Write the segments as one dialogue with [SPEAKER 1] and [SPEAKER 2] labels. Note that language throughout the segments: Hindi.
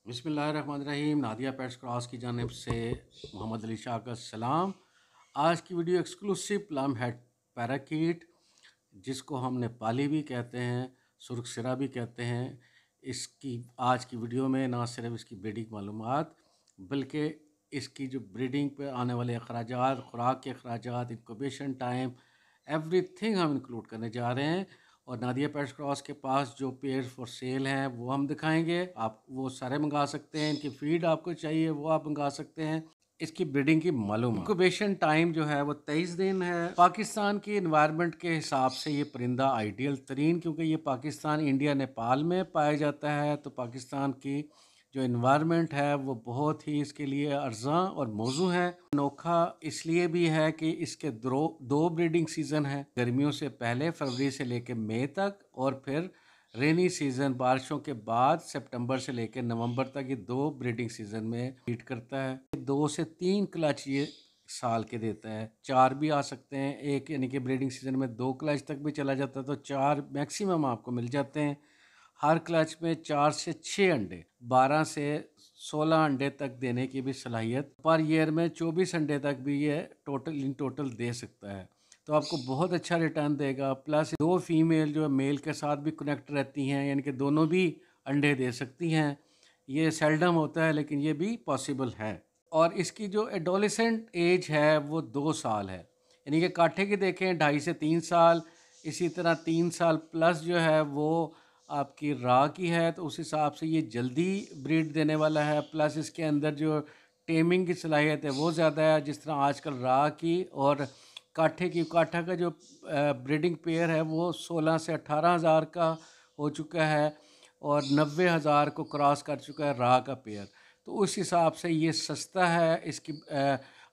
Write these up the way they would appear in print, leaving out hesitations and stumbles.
[SPEAKER 1] बिस्मिल्लाहिर्रहमानिर्रहीम। नादिया पेट्स क्रॉस की जानिब से मोहम्मद अली शाह का सलाम। आज की video exclusive plum head parakeet, जिसको हम नेपाली भी कहते हैं, सुर्ख सिरा भी कहते हैं। इसकी आज की वीडियो में ना सिर्फ इसकी ब्रीडिंग मालूमात, बल्कि इसकी जो ब्रीडिंग पे आने वाले अखराजात, खुराक के अखराजात, इंक्यूबेशन टाइम, एवरीथिंग हम इंक्लूड करने जा रहे हैं। और नादिया पेट्स क्रॉस के पास जो पेयर फॉर सेल हैं वो हम दिखाएंगे। आप वो सारे मंगा सकते हैं। इनकी फीड आपको चाहिए वो आप मंगा सकते हैं। इसकी ब्रीडिंग की मालूम इंक्यूबेशन टाइम जो है वो 23 दिन है। पाकिस्तान की इन्वायरमेंट के हिसाब से ये परिंदा आइडियल तरीन, क्योंकि ये पाकिस्तान, इंडिया, नेपाल में पाया जाता है। तो पाकिस्तान की जो इन्वायरमेंट है वो बहुत ही इसके लिए अर्जा और मौजू है। अनोखा इसलिए भी है कि इसके दो ब्रीडिंग सीज़न है, गर्मियों से पहले फरवरी से लेकर मई तक, और फिर रेनी सीज़न बारिशों के बाद सितंबर से लेकर नवंबर तक। ये दो ब्रीडिंग सीज़न में ब्रीड करता है। 2 से 3 क्लच ये साल के देता है। 4 भी आ सकते हैं एक, यानी कि ब्रीडिंग सीज़न में 2 क्लच तक भी चला जाता है, तो 4 मैक्सिमम आपको मिल जाते हैं। हर क्लच में 4 से 6 अंडे, 12 से 16 अंडे तक देने की भी सलाहियत, पर ईयर में 24 अंडे तक भी ये टोटल दे सकता है। तो आपको बहुत अच्छा रिटर्न देगा। प्लस 2 फीमेल जो मेल के साथ भी कनेक्ट रहती हैं, यानी कि दोनों भी अंडे दे सकती हैं। ये सेल्डम होता है लेकिन ये भी पॉसिबल है। और इसकी जो एडोलेसेंट एज है वो 2 साल है, यानी कि काठे की देखें 2.5 से 3 साल। इसी तरह 3 साल प्लस जो है वो आपकी रा की है, तो उस हिसाब से ये जल्दी ब्रीड देने वाला है। प्लस इसके अंदर जो टेमिंग की सलाहियत है वो ज़्यादा है, जिस तरह आजकल रा की और काठा का जो ब्रीडिंग पेयर है वो 16 से 18 हज़ार का हो चुका है, और 90 हज़ार को क्रॉस कर चुका है रा का पेयर। तो उस हिसाब से ये सस्ता है। इसकी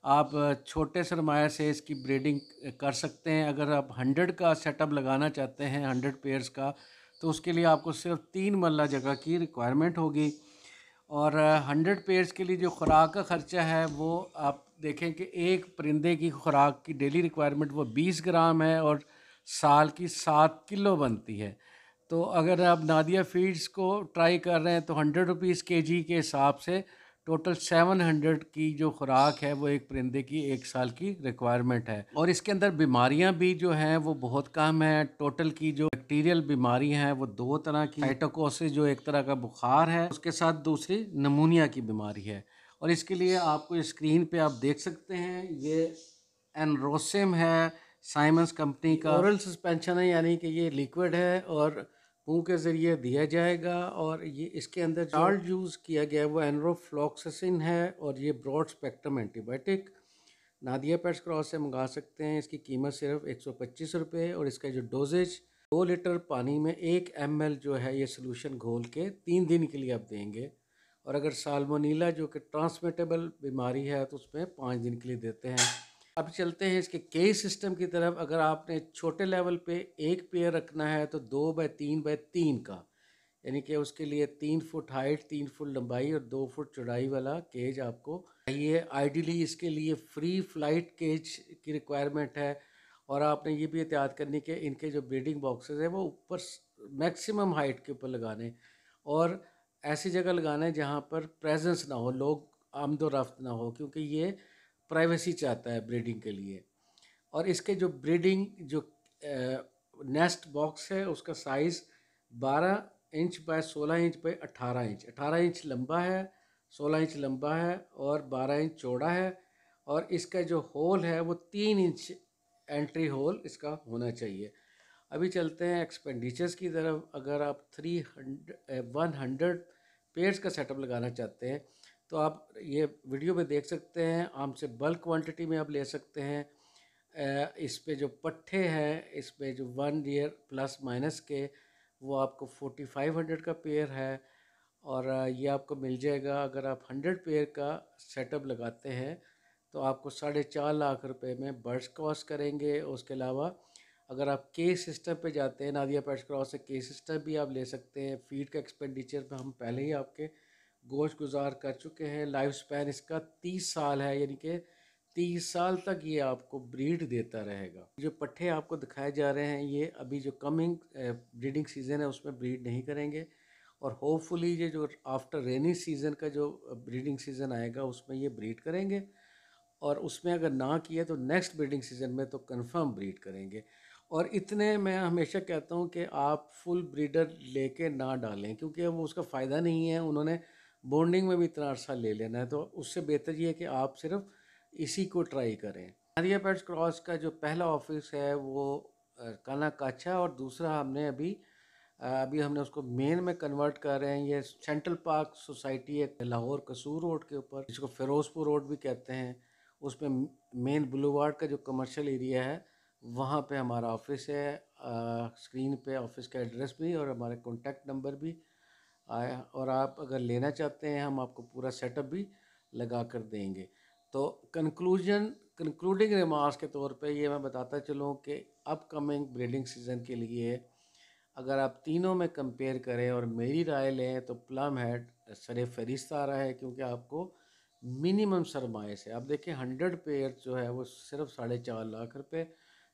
[SPEAKER 1] आप छोटे सरमाया से इसकी ब्रीडिंग कर सकते हैं। अगर आप 100 का सेटअप लगाना चाहते हैं, 100 पेयर्स का, तो उसके लिए आपको सिर्फ 3 मरला जगह की रिक्वायरमेंट होगी। और 100 पेयर्स के लिए जो खुराक का ख़र्चा है वो आप देखें कि एक परिंदे की खुराक की डेली रिक्वायरमेंट वो 20 ग्राम है, और साल की 7 किलो बनती है। तो अगर आप नादिया फीड्स को ट्राई कर रहे हैं तो 100 रुपीज़ kg के हिसाब से टोटल 700 की जो खुराक है वो एक परिंदे की 1 साल की रिक्वायरमेंट है। और इसके अंदर बीमारियां भी जो हैं वो बहुत कम है। टोटल की जो बैक्टीरियल बीमारी हैं वो 2 तरह की, साइटोकोसिस जो एक तरह का बुखार है, उसके साथ दूसरी नमूनिया की बीमारी है। और इसके लिए आपको स्क्रीन पे आप देख सकते हैं, ये एनरोसिम है, साइमंस कंपनी का ओरल सस्पेंशन है, यानी कि ये लिक्विड है और मुंह के ज़रिए दिया जाएगा। और ये इसके अंदर जो साल्ट यूज़ किया गया है वो एनरोफ्लॉक्सासिन है, और ये ब्रॉड स्पेक्ट्रम एंटीबायोटिक। नादिया पेट्स क्रॉस से मंगा सकते हैं। इसकी कीमत सिर्फ 125 रुपये, और इसका जो डोजेज 2 लीटर पानी में 1 ml जो है ये सोल्यूशन घोल के 3 दिन के लिए आप देंगे। और अगर साल्मोनीला जो कि ट्रांसमिटेबल बीमारी है तो उसमें 5 दिन के लिए देते हैं। अब चलते हैं इसके केज सिस्टम की तरफ। अगर आपने छोटे लेवल पे एक पेयर रखना है तो 2 बाय 3 बाय 3 का, यानी कि उसके लिए 3 फुट हाइट, 3 फुट लंबाई और 2 फुट चौड़ाई वाला केज आपको चाहिए। आइडियली इसके लिए फ्री फ्लाइट केज की रिक्वायरमेंट है। और आपने ये भी एहतियात करनी कि इनके जो ब्रीडिंग बॉक्सेस हैं वो ऊपर मैक्सिमम हाइट के ऊपर लगाने, और ऐसी जगह लगाना जहाँ पर प्रेजेंस ना हो, लोग आमदोरफ्त ना हो, क्योंकि ये प्राइवेसी चाहता है ब्रीडिंग के लिए। और इसके जो ब्रीडिंग जो नेस्ट बॉक्स है उसका size 12 inch by 16 inch by 18 inch, 18 inch लंबा है, 16 इंच लंबा है और 12 इंच चौड़ा है। और इसका जो होल है वो 3 इंच एंट्री होल इसका होना चाहिए। अभी चलते हैं एक्सपेंडिचर्स की तरफ। अगर आप 100 पेयर्स का सेटअप लगाना चाहते हैं तो आप ये वीडियो में देख सकते हैं। हमसे बल्क क्वांटिटी में आप ले सकते हैं। इस पे जो पट्ठे हैं, इस पे जो 1 ईयर प्लस माइनस के, वो आपको 4500 का पेयर है। और ये आपको मिल जाएगा। अगर आप 100 पेयर का सेटअप लगाते हैं तो आपको 4.5 लाख रुपए में बर्ड्स कॉस्ट करेंगे। उसके अलावा अगर आप के सिस्टम पे जाते हैं, नादिया पेट्स क्रॉस से के सिस्टम भी आप ले सकते हैं। फीड का एक्सपेंडिचर पे हम पहले ही आपके गोश गुजार कर चुके हैं। लाइफ स्पैन इसका 30 साल है, यानी कि 30 साल तक ये आपको ब्रीड देता रहेगा। जो पट्ठे आपको दिखाए जा रहे हैं ये अभी जो कमिंग ब्रीडिंग सीजन है उसमें ब्रीड नहीं करेंगे। और होपफुली ये जो आफ्टर रेनी सीज़न का जो ब्रीडिंग सीज़न आएगा उसमें ये ब्रीड करेंगे, और उसमें अगर ना किया तो नेक्स्ट ब्रीडिंग सीज़न में तो कंफर्म ब्रीड करेंगे। और इतने मैं हमेशा कहता हूँ कि आप फुल ब्रीडर लेके ना डालें, क्योंकि वो उसका फ़ायदा नहीं है, उन्होंने बॉन्डिंग में भी इतना अर्सा ले लेना है, तो उससे बेहतर ये है कि आप सिर्फ इसी को ट्राई करें। नादिया पेट्स क्रॉस का जो पहला ऑफिस है वो कानाकाछा, और दूसरा हमने अभी हमने उसको मेन में कन्वर्ट कर रहे हैं। ये सेंट्रल पार्क सोसाइटी है लाहौर कसूर रोड के ऊपर, जिसको फिरोजपुर रोड भी कहते हैं। उसमें मेन बुलवार्ड का जो कमर्शियल एरिया है वहाँ पे हमारा ऑफिस है। स्क्रीन पे ऑफिस का एड्रेस भी और हमारे कॉन्टैक्ट नंबर भी आया, और आप अगर लेना चाहते हैं हम आपको पूरा सेटअप भी लगा कर देंगे। तो कंक्लूडिंग रिमार्क्स के तौर पे ये मैं बताता चलूँ कि अपकमिंग ब्रीडिंग सीज़न के लिए अगर आप तीनों में कंपेयर करें और मेरी राय लें तो प्लम हेड सरे फहरिस्त आ रहा है, क्योंकि आपको मिनिमम सरमाए से आप देखें 100 पेयर जो है वो सिर्फ 4.5 लाख रुपए,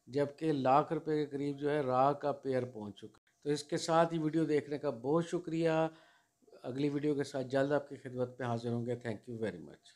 [SPEAKER 1] जबकि लाख रुपए के करीब जो है राह का पेयर पहुंच चुका। तो इसके साथ ही वीडियो देखने का बहुत शुक्रिया। अगली वीडियो के साथ जल्द आपकी खिदमत में हाजिर होंगे। Thank you very much.